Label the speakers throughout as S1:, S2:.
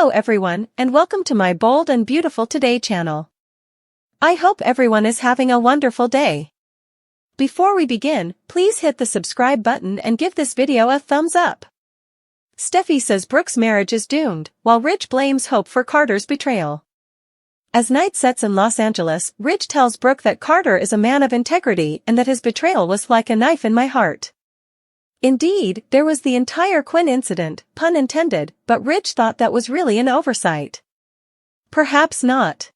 S1: Hello everyone, and welcome to my Bold and Beautiful Today channel. I hope everyone is having a wonderful day. Before we begin, please hit the subscribe button and give this video a thumbs up. Steffy says Brooke's marriage is doomed, while Ridge blames Hope for Carter's betrayal. As night sets in Los Angeles, Ridge tells Brooke that Carter is a man of integrity and that his betrayal was like a knife in my heart. Indeed, there was the entire Quinn incident, pun intended, but Ridge thought that was really an oversight. Perhaps not.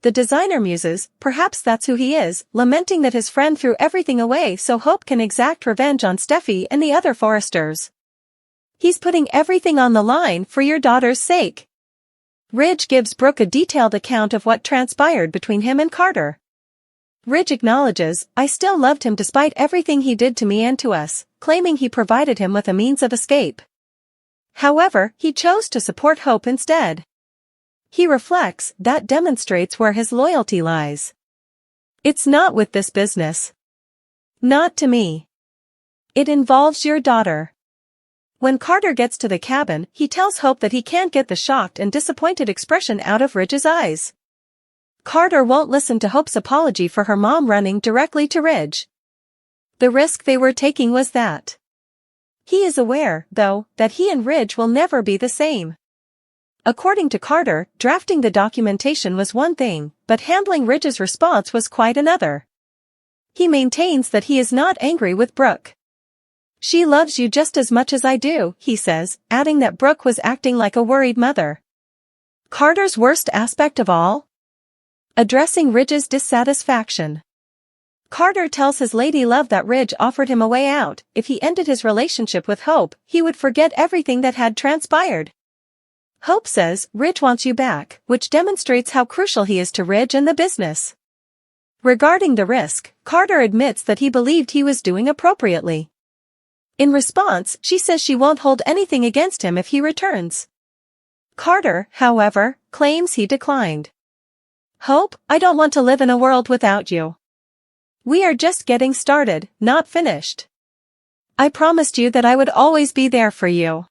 S1: The designer muses, perhaps that's who he is, lamenting that his friend threw everything away so Hope can exact revenge on Steffy and the other Forresters. He's putting everything on the line for your daughter's sake. Ridge gives Brooke a detailed account of what transpired between him and Carter. Ridge acknowledges, I still loved him despite everything he did to me and to us, claiming he provided him with a means of escape. However, he chose to support Hope instead. He reflects, that demonstrates where his loyalty lies. It's not with this business. Not to me. It involves your daughter. When Carter gets to the cabin, he tells Hope that he can't get the shocked and disappointed expression out of Ridge's eyes. Carter won't listen to Hope's apology for her mom running directly to Ridge. The risk they were taking was that. He is aware, though, that he and Ridge will never be the same. According to Carter, drafting the documentation was one thing, but handling Ridge's response was quite another. He maintains that he is not angry with Brooke. She loves you just as much as I do, he says, adding that Brooke was acting like a worried mother. Carter's worst aspect of all? Addressing Ridge's dissatisfaction. Carter tells his lady love that Ridge offered him a way out. If he ended his relationship with Hope, he would forget everything that had transpired. Hope says, Ridge wants you back, which demonstrates how crucial he is to Ridge and the business. Regarding the risk, Carter admits that he believed he was doing appropriately. In response, she says she won't hold anything against him if he returns. Carter, however, claims he declined. Hope, I don't want to live in a world without you. We are just getting started, not finished. I promised you that I would always be there for you.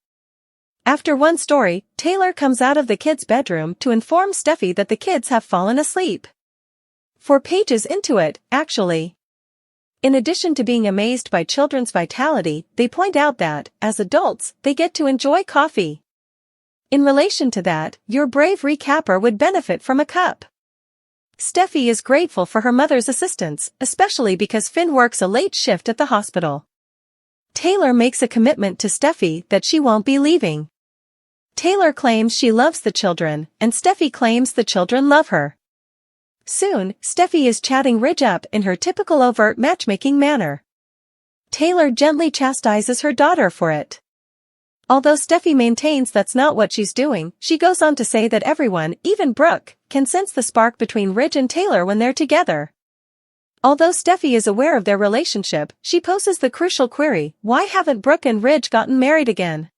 S1: After one story, Taylor comes out of the kids' bedroom to inform Steffy that the kids have fallen asleep. 4 pages into it, actually. In addition to being amazed by children's vitality, they point out that, as adults, they get to enjoy coffee. In relation to that, your brave recapper would benefit from a cup. Steffy is grateful for her mother's assistance, especially because Finn works a late shift at the hospital. Taylor makes a commitment to Steffy that she won't be leaving. Taylor claims she loves the children, and Steffy claims the children love her. Soon, Steffy is chatting Ridge up in her typical overt matchmaking manner. Taylor gently chastises her daughter for it. Although Steffy maintains that's not what she's doing, she goes on to say that everyone, even Brooke, can sense the spark between Ridge and Taylor when they're together. Although Steffy is aware of their relationship, she poses the crucial query, why haven't Brooke and Ridge gotten married again?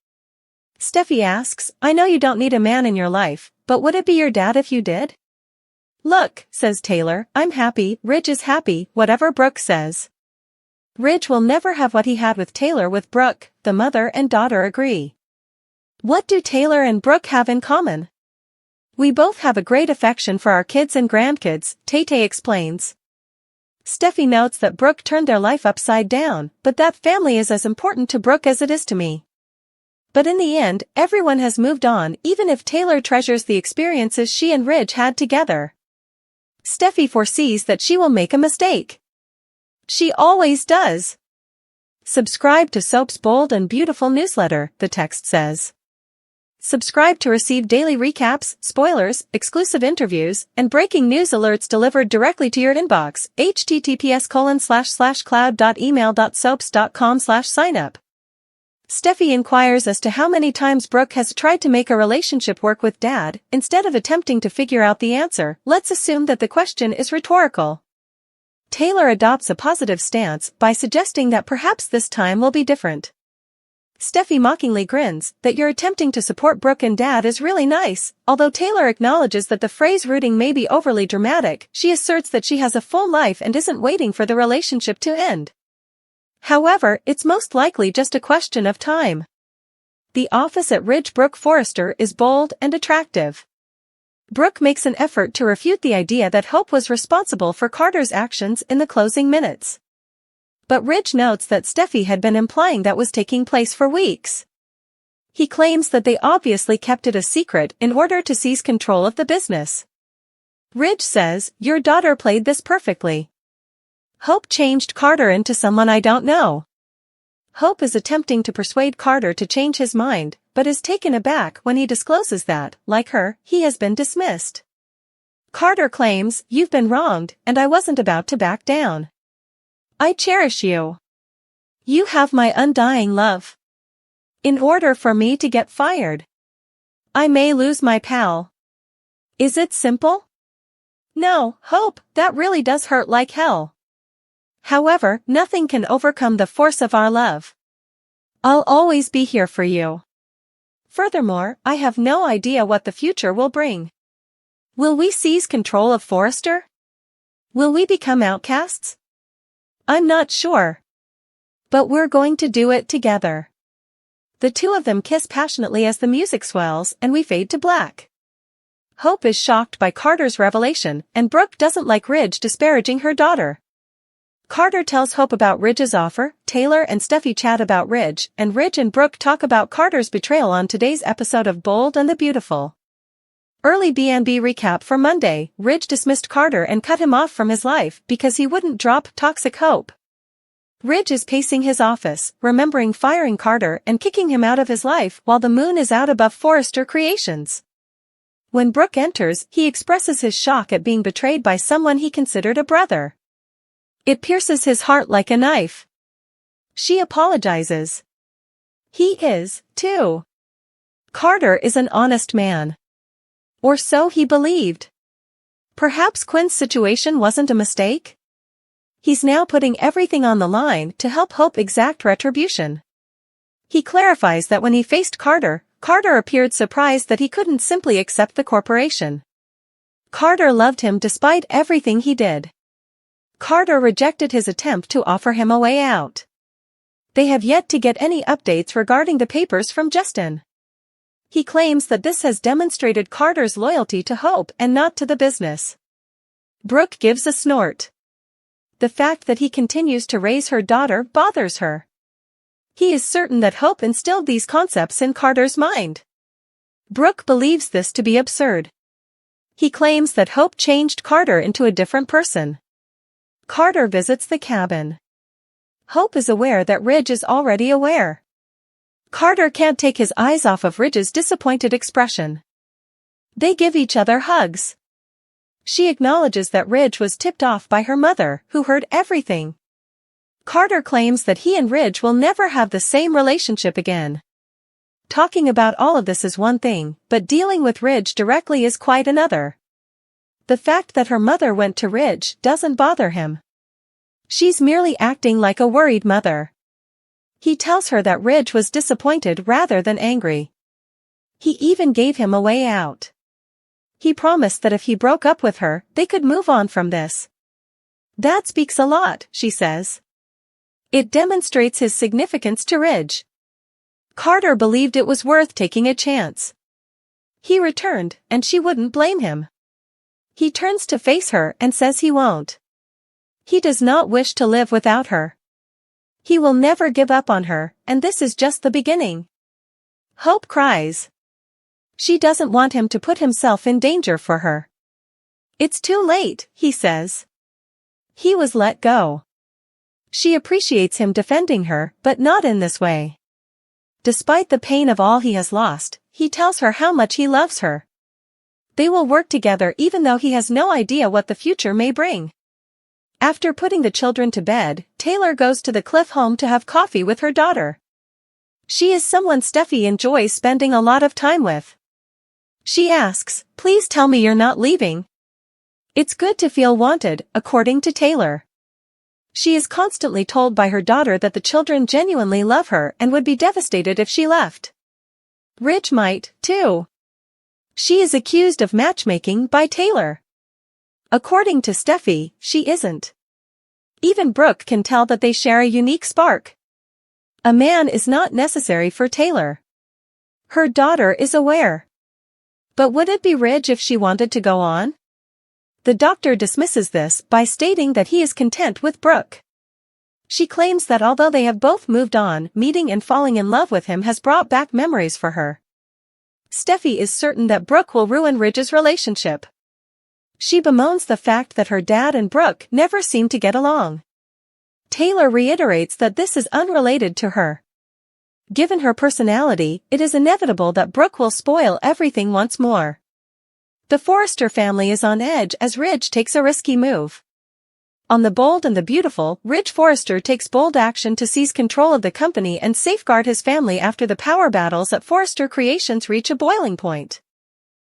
S1: Steffy asks, I know you don't need a man in your life, but would it be your dad if you did? Look, says Taylor, I'm happy, Ridge is happy, whatever Brooke says. Ridge will never have what he had with Taylor with Brooke, the mother and daughter agree. What do Taylor and Brooke have in common? We both have a great affection for our kids and grandkids, Tay-Tay explains. Steffy notes that Brooke turned their life upside down, but that family is as important to Brooke as it is to me. But in the end, everyone has moved on, even if Taylor treasures the experiences she and Ridge had together. Steffy foresees that she will make a mistake. She always does. Subscribe to Soap's Bold and Beautiful newsletter, the text says. Subscribe to receive daily recaps, spoilers, exclusive interviews, and breaking news alerts delivered directly to your inbox. https://cloud.email.soaps.com/signup. Steffy inquires as to how many times Brooke has tried to make a relationship work with Dad. Instead of attempting to figure out the answer, let's assume that the question is rhetorical. Taylor adopts a positive stance by suggesting that perhaps this time will be different. Steffy mockingly grins, that you're attempting to support Brooke and Dad is really nice. Although Taylor acknowledges that the phrase rooting may be overly dramatic, she asserts that she has a full life and isn't waiting for the relationship to end. However, it's most likely just a question of time. the office at Ridge Brooke Forrester is bold and attractive. Brooke makes an effort to refute the idea that Hope was responsible for Carter's actions in the closing minutes. But Ridge notes that Steffy had been implying that was taking place for weeks. He claims that they obviously kept it a secret in order to seize control of the business. Ridge says, "Your daughter played this perfectly. Hope changed Carter into someone I don't know." Hope is attempting to persuade Carter to change his mind, but is taken aback when he discloses that, like her, he has been dismissed. Carter claims, "You've been wronged, and I wasn't about to back down. I cherish you. You have my undying love. In order for me to get fired, I may lose my pal. Is it simple? No, Hope, that really does hurt like hell. However, nothing can overcome the force of our love. I'll always be here for you. Furthermore, I have no idea what the future will bring. Will we seize control of Forrester? Will we become outcasts? I'm not sure. But we're going to do it together." The two of them kiss passionately as the music swells and we fade to black. Hope is shocked by Carter's revelation, and Brooke doesn't like Ridge disparaging her daughter. Carter tells Hope about Ridge's offer, Taylor and Steffy chat about Ridge, and Ridge and Brooke talk about Carter's betrayal on today's episode of Bold and the Beautiful. Early B&B recap for Monday: Ridge dismissed Carter and cut him off from his life because he wouldn't drop toxic Hope. Ridge is pacing his office, remembering firing Carter and kicking him out of his life while the moon is out above Forrester Creations. When Brooke enters, he expresses his shock at being betrayed by someone he considered a brother. It pierces his heart like a knife. She apologizes. He is, too. Carter is an honest man. Or so he believed. Perhaps Quinn's situation wasn't a mistake? He's now putting everything on the line to help Hope exact retribution. He clarifies that when he faced Carter, Carter appeared surprised that he couldn't simply accept the corporation. Carter loved him despite everything he did. Carter rejected his attempt to offer him a way out. They have yet to get any updates regarding the papers from Justin. He claims that this has demonstrated Carter's loyalty to Hope and not to the business. Brooke gives a snort. The fact that he continues to raise her daughter bothers her. He is certain that Hope instilled these concepts in Carter's mind. Brooke believes this to be absurd. He claims that Hope changed Carter into a different person. Carter visits the cabin. Hope is aware that Ridge is already aware. Carter can't take his eyes off of Ridge's disappointed expression. They give each other hugs. She acknowledges that Ridge was tipped off by her mother, who heard everything. Carter claims that he and Ridge will never have the same relationship again. Talking about all of this is one thing, but dealing with Ridge directly is quite another. The fact that her mother went to Ridge doesn't bother him. She's merely acting like a worried mother. He tells her that Ridge was disappointed rather than angry. He even gave him a way out. He promised that if he broke up with her, they could move on from this. That speaks a lot, she says. It demonstrates his significance to Ridge. Carter believed it was worth taking a chance. He returned, and she wouldn't blame him. He turns to face her and says he won't. He does not wish to live without her. He will never give up on her, and this is just the beginning. Hope cries. She doesn't want him to put himself in danger for her. It's too late, he says. He was let go. She appreciates him defending her, but not in this way. Despite the pain of all he has lost, he tells her how much he loves her. They will work together even though he has no idea what the future may bring. After putting the children to bed, Taylor goes to the Cliff home to have coffee with her daughter. She is someone Steffy enjoys spending a lot of time with. She asks, "Please tell me you're not leaving." It's good to feel wanted, according to Taylor. She is constantly told by her daughter that the children genuinely love her and would be devastated if she left. Ridge might, too. She is accused of matchmaking by Taylor. According to Steffy, she isn't. Even Brooke can tell that they share a unique spark. A man is not necessary for Taylor. Her daughter is aware. But would it be Ridge if she wanted to go on? The doctor dismisses this by stating that he is content with Brooke. She claims that although they have both moved on, meeting and falling in love with him has brought back memories for her. Steffy is certain that Brooke will ruin Ridge's relationship. She bemoans the fact that her dad and Brooke never seem to get along. Taylor reiterates that this is unrelated to her. Given her personality, it is inevitable that Brooke will spoil everything once more. The Forrester family is on edge as Ridge takes a risky move. On The Bold and the Beautiful, Ridge Forrester takes bold action to seize control of the company and safeguard his family after the power battles at Forrester Creations reach a boiling point.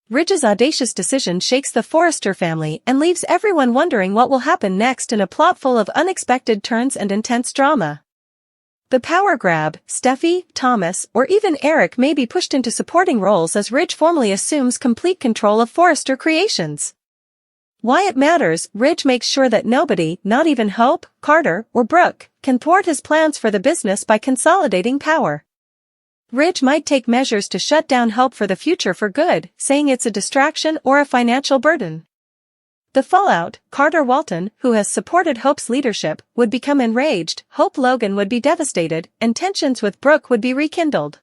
S1: Ridge's audacious decision shakes the Forrester family and leaves everyone wondering what will happen next in a plot full of unexpected turns and intense drama. The power grab, Steffy, Thomas, or even Eric may be pushed into supporting roles as Ridge formally assumes complete control of Forrester Creations. Why it matters, Ridge makes sure that nobody, not even Hope, Carter, or Brooke, can thwart his plans for the business by consolidating power. Ridge might take measures to shut down Hope for the future for good, saying it's a distraction or a financial burden. The fallout, Carter Walton, who has supported Hope's leadership, would become enraged, Hope Logan would be devastated, and tensions with Brooke would be rekindled.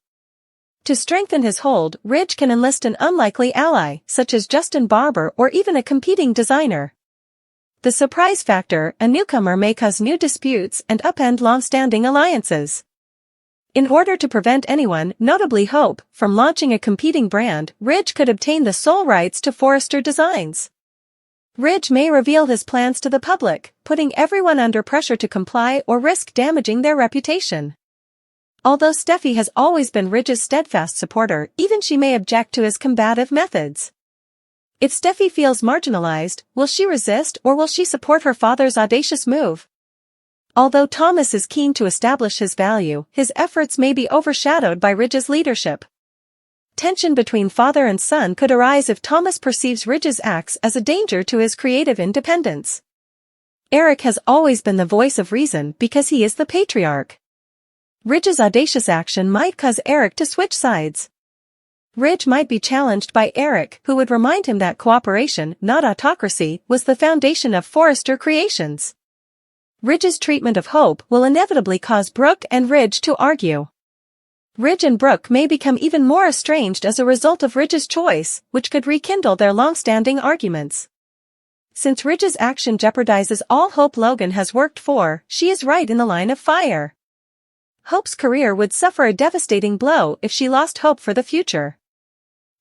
S1: To strengthen his hold, Ridge can enlist an unlikely ally, such as Justin Barber or even a competing designer. The surprise factor, a newcomer may cause new disputes and upend long-standing alliances. In order to prevent anyone, notably Hope, from launching a competing brand, Ridge could obtain the sole rights to Forrester designs. Ridge may reveal his plans to the public, putting everyone under pressure to comply or risk damaging their reputation. Although Steffy has always been Ridge's steadfast supporter, even she may object to his combative methods. If Steffy feels marginalized, will she resist or will she support her father's audacious move? Although Thomas is keen to establish his value, his efforts may be overshadowed by Ridge's leadership. Tension between father and son could arise if Thomas perceives Ridge's acts as a danger to his creative independence. Eric has always been the voice of reason because he is the patriarch. Ridge's audacious action might cause Eric to switch sides. Ridge might be challenged by Eric, who would remind him that cooperation, not autocracy, was the foundation of Forrester Creations. Ridge's treatment of Hope will inevitably cause Brooke and Ridge to argue. Ridge and Brooke may become even more estranged as a result of Ridge's choice, which could rekindle their long-standing arguments. Since Ridge's action jeopardizes all Hope Logan has worked for, she is right in the line of fire. Hope's career would suffer a devastating blow if she lost hope for the future.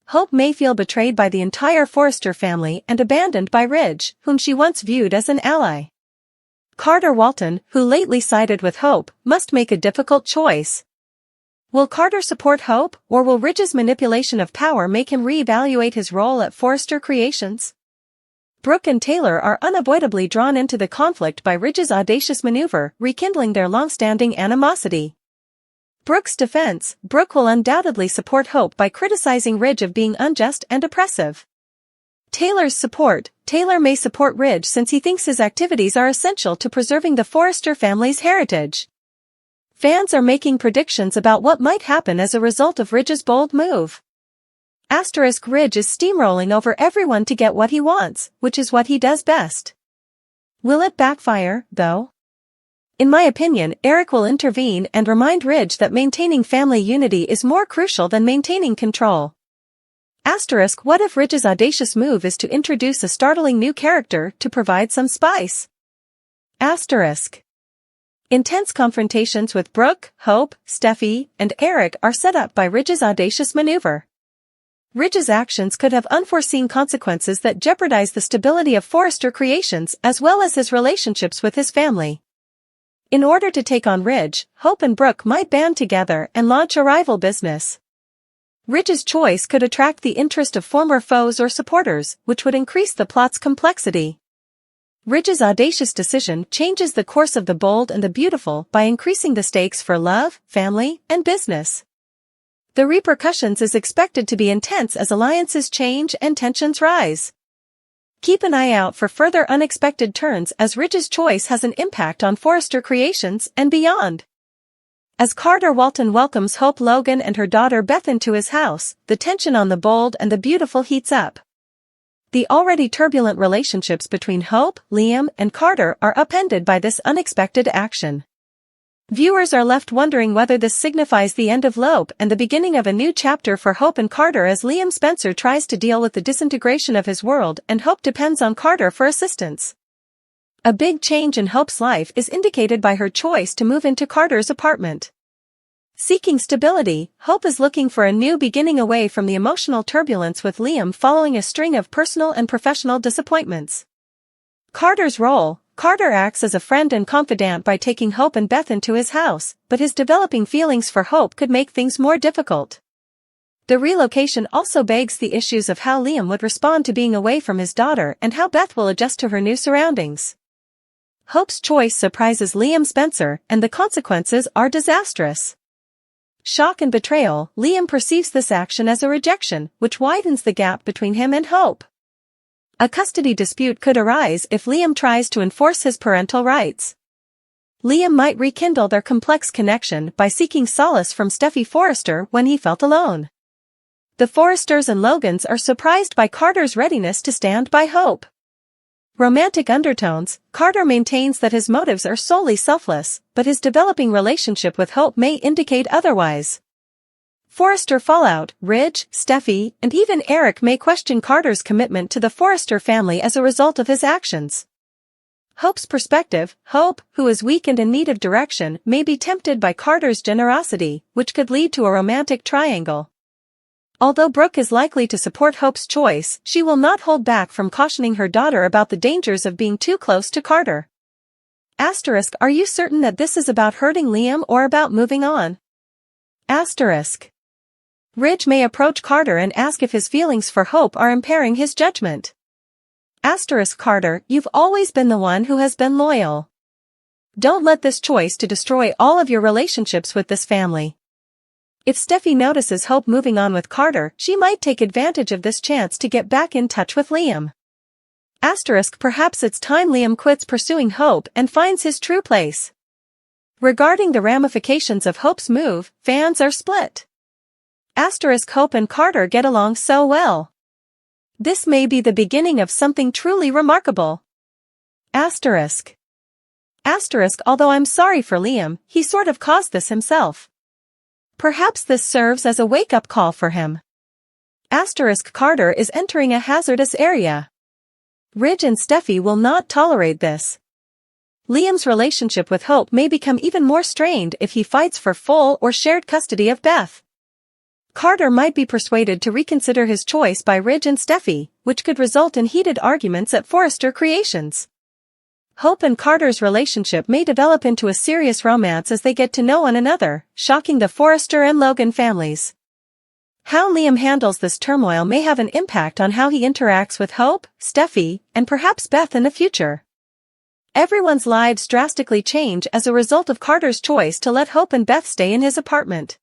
S1: Hope may feel betrayed by the entire Forrester family and abandoned by Ridge, whom she once viewed as an ally. Carter Walton, who lately sided with Hope, must make a difficult choice. Will Carter support Hope, or will Ridge's manipulation of power make him reevaluate his role at Forrester Creations? Brooke and Taylor are unavoidably drawn into the conflict by Ridge's audacious maneuver, rekindling their long-standing animosity. Brooke's defense, Brooke will undoubtedly support Hope by criticizing Ridge of being unjust and oppressive. Taylor's support, Taylor may support Ridge since he thinks his activities are essential to preserving the Forrester family's heritage. Fans are making predictions about what might happen as a result of Ridge's bold move. Ridge is steamrolling over everyone to get what he wants, which is what he does best. Will it backfire, though? In my opinion, Eric will intervene and remind Ridge that maintaining family unity is more crucial than maintaining control. What if Ridge's audacious move is to introduce a startling new character to provide some spice? Intense confrontations with Brooke, Hope, Steffy, and Eric are set up by Ridge's audacious maneuver. Ridge's actions could have unforeseen consequences that jeopardize the stability of Forrester Creations as well as his relationships with his family. In order to take on Ridge, Hope and Brooke might band together and launch a rival business. Ridge's choice could attract the interest of former foes or supporters, which would increase the plot's complexity. Ridge's audacious decision changes the course of The Bold and the Beautiful by increasing the stakes for love, family, and business. The repercussions is expected to be intense as alliances change and tensions rise. Keep an eye out for further unexpected turns as Ridge's choice has an impact on Forrester Creations and beyond. As Carter Walton welcomes Hope Logan and her daughter Beth into his house, the tension on the Bold and the Beautiful heats up. The already turbulent relationships between Hope, Liam, and Carter are upended by this unexpected action. Viewers are left wondering whether this signifies the end of Lope and the beginning of a new chapter for Hope and Carter as Liam Spencer tries to deal with the disintegration of his world and Hope depends on Carter for assistance. A big change in Hope's life is indicated by her choice to move into Carter's apartment. Seeking stability, Hope is looking for a new beginning away from the emotional turbulence with Liam following a string of personal and professional disappointments. Carter's role: Carter acts as a friend and confidant by taking Hope and Beth into his house, but his developing feelings for Hope could make things more difficult. The relocation also begs the issues of how Liam would respond to being away from his daughter and how Beth will adjust to her new surroundings. Hope's choice surprises Liam Spencer, and the consequences are disastrous. Shock and betrayal: Liam perceives this action as a rejection, which widens the gap between him and Hope. A custody dispute could arise if Liam tries to enforce his parental rights. Liam might rekindle their complex connection by seeking solace from Steffy Forrester when he felt alone. The Forresters and Logans are surprised by Carter's readiness to stand by Hope. Romantic undertones: Carter maintains that his motives are solely selfless, but his developing relationship with Hope may indicate otherwise. Forrester fallout: Ridge, Steffy, and even Eric may question Carter's commitment to the Forrester family as a result of his actions. Hope's perspective: Hope, who is weak and in need of direction, may be tempted by Carter's generosity, which could lead to a romantic triangle. Although Brooke is likely to support Hope's choice, she will not hold back from cautioning her daughter about the dangers of being too close to Carter. Asterisk: Are you certain that this is about hurting Liam or about moving on? Asterisk. Ridge may approach Carter and ask if his feelings for Hope are impairing his judgment. Asterisk: Carter, you've always been the one who has been loyal. Don't let this choice to destroy all of your relationships with this family. If Steffy notices Hope moving on with Carter, she might take advantage of this chance to get back in touch with Liam. Asterisk: Perhaps it's time Liam quits pursuing Hope and finds his true place. Regarding the ramifications of Hope's move, fans are split. Asterisk: Hope and Carter get along so well. This may be the beginning of something truly remarkable. Asterisk. Asterisk: Although I'm sorry for Liam, he sort of caused this himself. Perhaps this serves as a wake-up call for him. Asterisk: Carter is entering a hazardous area. Ridge and Steffy will not tolerate this. Liam's relationship with Hope may become even more strained if he fights for full or shared custody of Beth. Carter might be persuaded to reconsider his choice by Ridge and Steffy, which could result in heated arguments at Forrester Creations. Hope and Carter's relationship may develop into a serious romance as they get to know one another, shocking the Forrester and Logan families. How Liam handles this turmoil may have an impact on how he interacts with Hope, Steffy, and perhaps Beth in the future. Everyone's lives drastically change as a result of Carter's choice to let Hope and Beth stay in his apartment.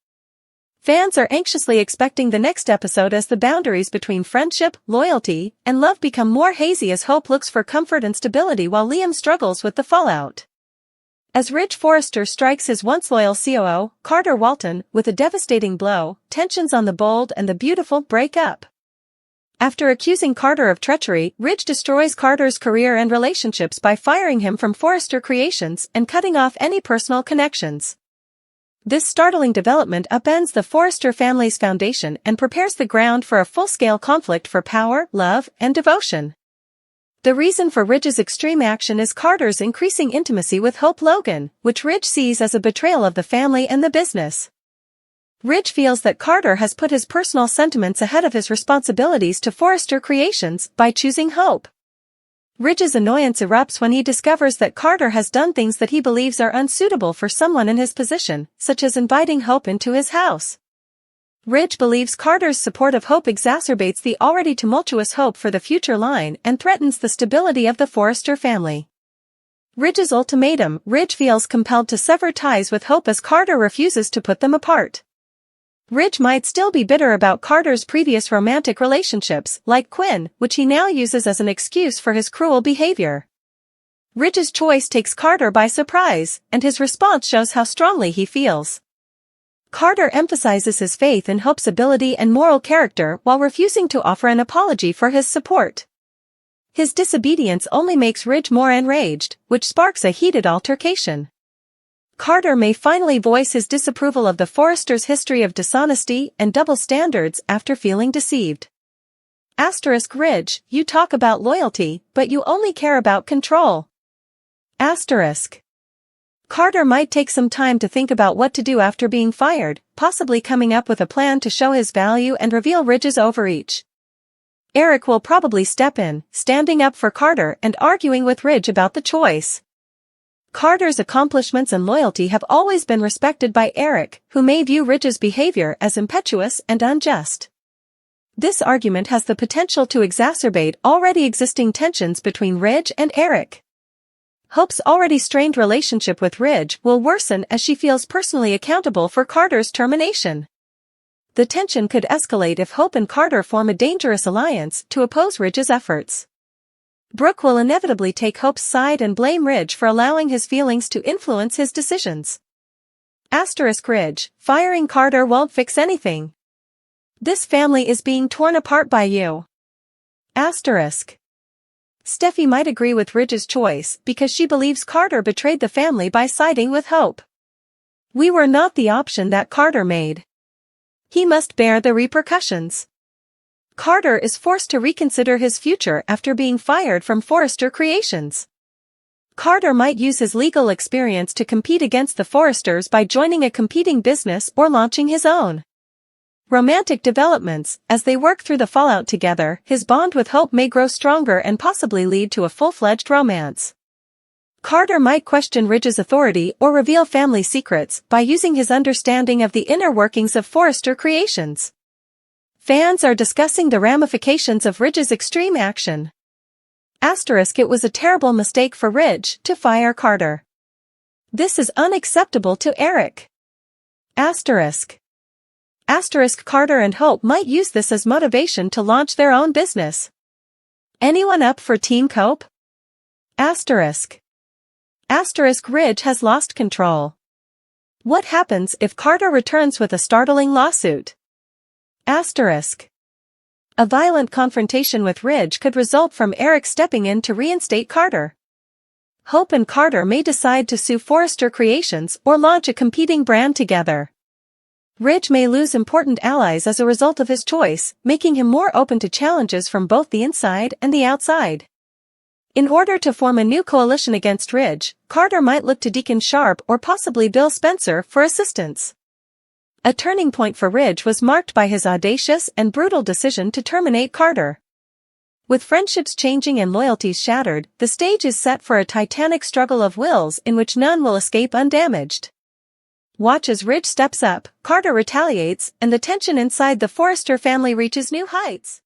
S1: Fans are anxiously expecting the next episode as the boundaries between friendship, loyalty, and love become more hazy as Hope looks for comfort and stability while Liam struggles with the fallout. As Ridge Forrester strikes his once loyal COO, Carter Walton, with a devastating blow, tensions on the Bold and the Beautiful break up. After accusing Carter of treachery, Ridge destroys Carter's career and relationships by firing him from Forrester Creations and cutting off any personal connections. This startling development upends the Forrester family's foundation and prepares the ground for a full-scale conflict for power, love, and devotion. The reason for Ridge's extreme action is Carter's increasing intimacy with Hope Logan, which Ridge sees as a betrayal of the family and the business. Ridge feels that Carter has put his personal sentiments ahead of his responsibilities to Forrester Creations by choosing Hope. Ridge's annoyance erupts when he discovers that Carter has done things that he believes are unsuitable for someone in his position, such as inviting Hope into his house. Ridge believes Carter's support of Hope exacerbates the already tumultuous hope for the future line and threatens the stability of the Forrester family. Ridge's ultimatum: Ridge feels compelled to sever ties with Hope as Carter refuses to put them apart. Ridge might still be bitter about Carter's previous romantic relationships, like Quinn, which he now uses as an excuse for his cruel behavior. Ridge's choice takes Carter by surprise, and his response shows how strongly he feels. Carter emphasizes his faith in Hope's ability and moral character while refusing to offer an apology for his support. His disobedience only makes Ridge more enraged, which sparks a heated altercation. Carter may finally voice his disapproval of the Forresters' history of dishonesty and double standards after feeling deceived. Ridge, you talk about loyalty, but you only care about control. Carter might take some time to think about what to do after being fired, possibly coming up with a plan to show his value and reveal Ridge's overreach. Eric will probably step in, standing up for Carter and arguing with Ridge about the choice. Carter's accomplishments and loyalty have always been respected by Eric, who may view Ridge's behavior as impetuous and unjust. This argument has the potential to exacerbate already existing tensions between Ridge and Eric. Hope's already strained relationship with Ridge will worsen as she feels personally accountable for Carter's termination. The tension could escalate if Hope and Carter form a dangerous alliance to oppose Ridge's efforts. Brooke will inevitably take Hope's side and blame Ridge for allowing his feelings to influence his decisions. Ridge, firing Carter won't fix anything. This family is being torn apart by you. Steffy might agree with Ridge's choice because she believes Carter betrayed the family by siding with Hope. We were not the option that Carter made. He must bear the repercussions. Carter is forced to reconsider his future after being fired from Forrester Creations. Carter might use his legal experience to compete against the Forresters by joining a competing business or launching his own. Romantic developments. As they work through the fallout together, his bond with Hope may grow stronger and possibly lead to a full-fledged romance. Carter might question Ridge's authority or reveal family secrets by using his understanding of the inner workings of Forrester Creations. Fans are discussing the ramifications of Ridge's extreme action. It was a terrible mistake for Ridge to fire Carter. This is unacceptable to Eric. Carter and Hope might use this as motivation to launch their own business. Anyone up for Team Cope? Ridge has lost control. What happens if Carter returns with a startling lawsuit? A violent confrontation with Ridge could result from Eric stepping in to reinstate Carter. Hope and Carter may decide to sue Forrester Creations or launch a competing brand together. Ridge may lose important allies as a result of his choice, making him more open to challenges from both the inside and the outside. In order to form a new coalition against Ridge, Carter might look to Deacon Sharp or possibly Bill Spencer for assistance. A turning point for Ridge was marked by his audacious and brutal decision to terminate Carter. With friendships changing and loyalties shattered, the stage is set for a titanic struggle of wills in which none will escape undamaged. Watch as Ridge steps up, Carter retaliates, and the tension inside the Forrester family reaches new heights.